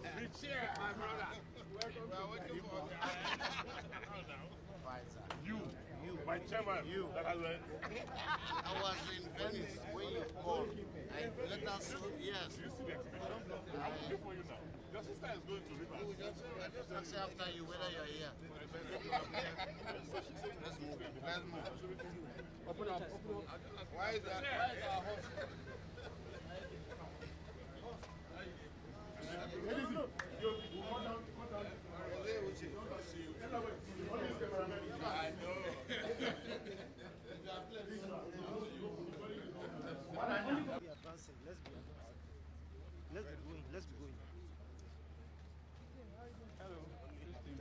my brother. You, my chairman. You. I was in Venice when you called. Let us know. Yes. You see the exhibition? I'm looking for you now. Your sister is going to Rivers. I'll say after you whether you're here. Let's move. Let's move. Open up. Why is that? Why is our host? I know. Let's be going. Hello. Let's be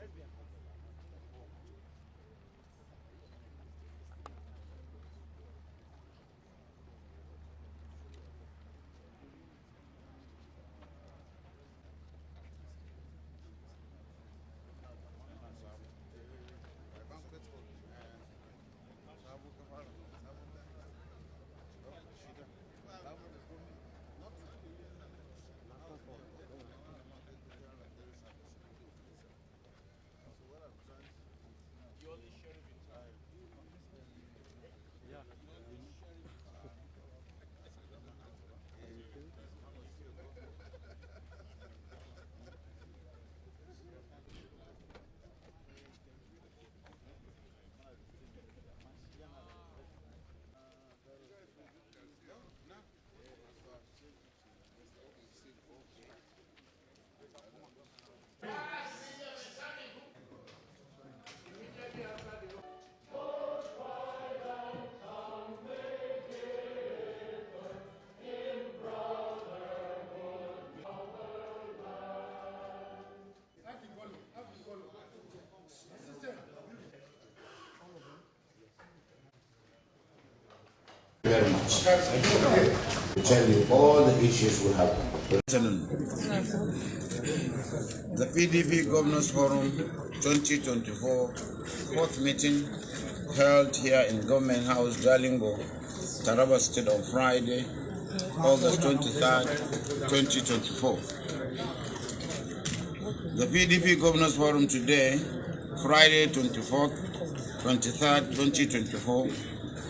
very much. To tell you all the issues we have. The PDP Governors Forum 2024 fourth meeting held here in Government House, Jalingo, Taraba State on Friday, August 23rd, 2024. The PDP Governors Forum today, Friday 23rd, 2024,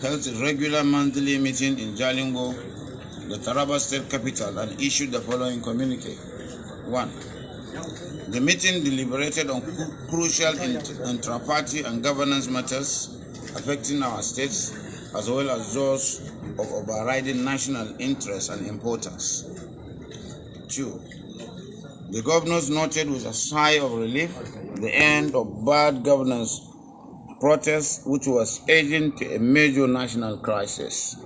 held a regular monthly meeting in Jalingo, the Taraba State capital, and issued the following communique. 1. The meeting deliberated on crucial intra-party and governance matters affecting our states, as well as those of overriding national interest and importance. 2. The governors noted with a sigh of relief the end of bad governance protest, which was aging to a major national crisis.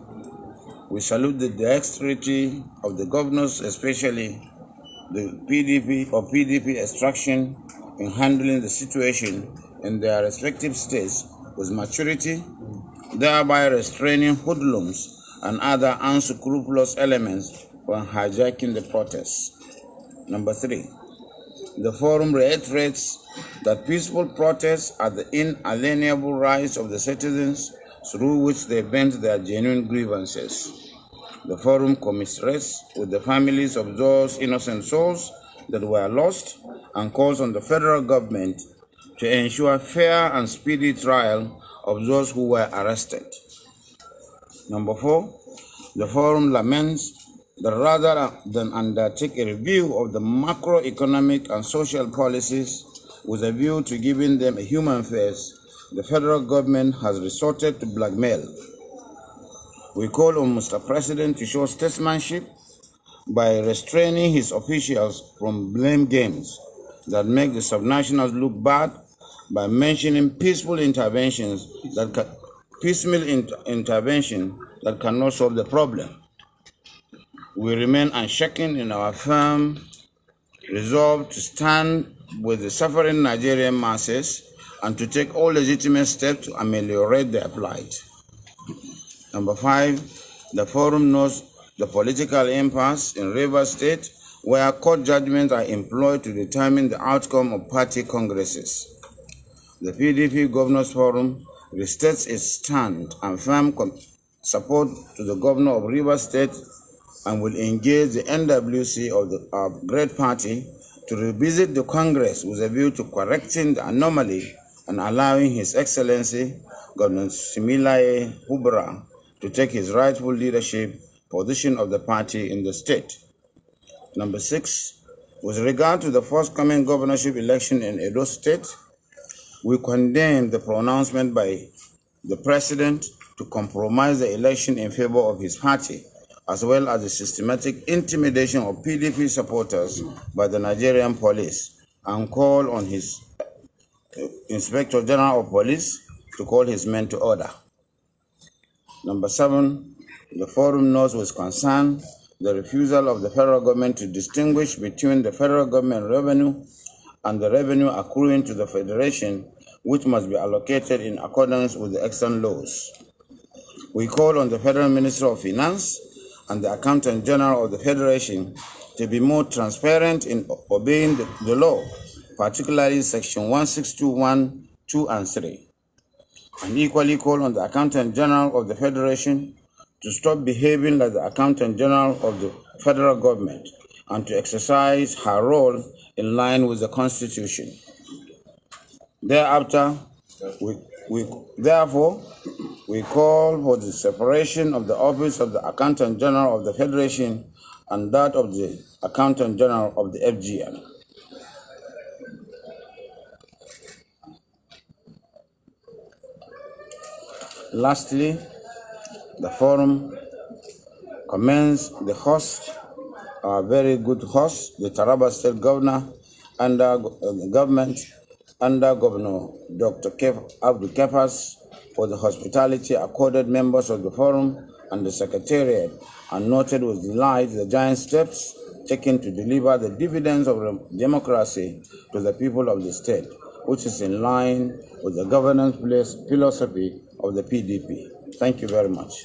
We salute the dexterity of the governors, especially the PDP extraction, in handling the situation in their respective states with maturity, thereby restraining hoodlums and other unscrupulous elements from hijacking the protests. Number 3. The forum reiterates that peaceful protests are the inalienable rights of the citizens through which they vent their genuine grievances. The forum commiserates with the families of those innocent souls that were lost and calls on the federal government to ensure fair and speedy trial of those who were arrested. Number 4, the forum laments that rather than undertake a review of the macroeconomic and social policies with a view to giving them a human face, the federal government has resorted to blackmail. We call on Mr. President to show statesmanship by restraining his officials from blame games that make the subnationals look bad by mentioning peaceful intervention that cannot solve the problem. We remain unshaken in our firm resolve to stand with the suffering Nigerian masses and to take all legitimate steps to ameliorate their plight. Number 5, the forum notes the political impasse in Rivers State, where court judgments are employed to determine the outcome of party congresses. The PDP Governors Forum restates its stand and firm support to the governor of Rivers State and will engage the NWC of the Great Party to revisit the Congress with a view to correcting the anomaly and allowing His Excellency Governor Similaye Fubara to take his rightful leadership position of the party in the state. Number 6, with regard to the forthcoming governorship election in Edo State, we condemn the pronouncement by the President to compromise the election in favor of his party, as well as the systematic intimidation of PDP supporters by the Nigerian police, and call on his Inspector General of Police to call his men to order. Number 7, the forum notes with concern the refusal of the federal government to distinguish between the federal government revenue and the revenue accruing to the federation, which must be allocated in accordance with the extant laws. We call on the Federal Minister of Finance and the Accountant General of the Federation to be more transparent in obeying the law, particularly Section 1621, 2 and 3. And equally call on the Accountant General of the Federation to stop behaving like the Accountant General of the federal government and to exercise her role in line with the Constitution. Thereafter, Therefore, we call for the separation of the office of the Accountant General of the Federation and that of the Accountant General of the FGM. Lastly, the forum commends the host, our very good host, the Taraba State Governor, under the government, under Governor Dr. Abdul Kefas, for the hospitality accorded members of the forum and the Secretariat, and noted with delight the giant steps taken to deliver the dividends of democracy to the people of the state, which is in line with the governance philosophy of the PDP. Thank you very much.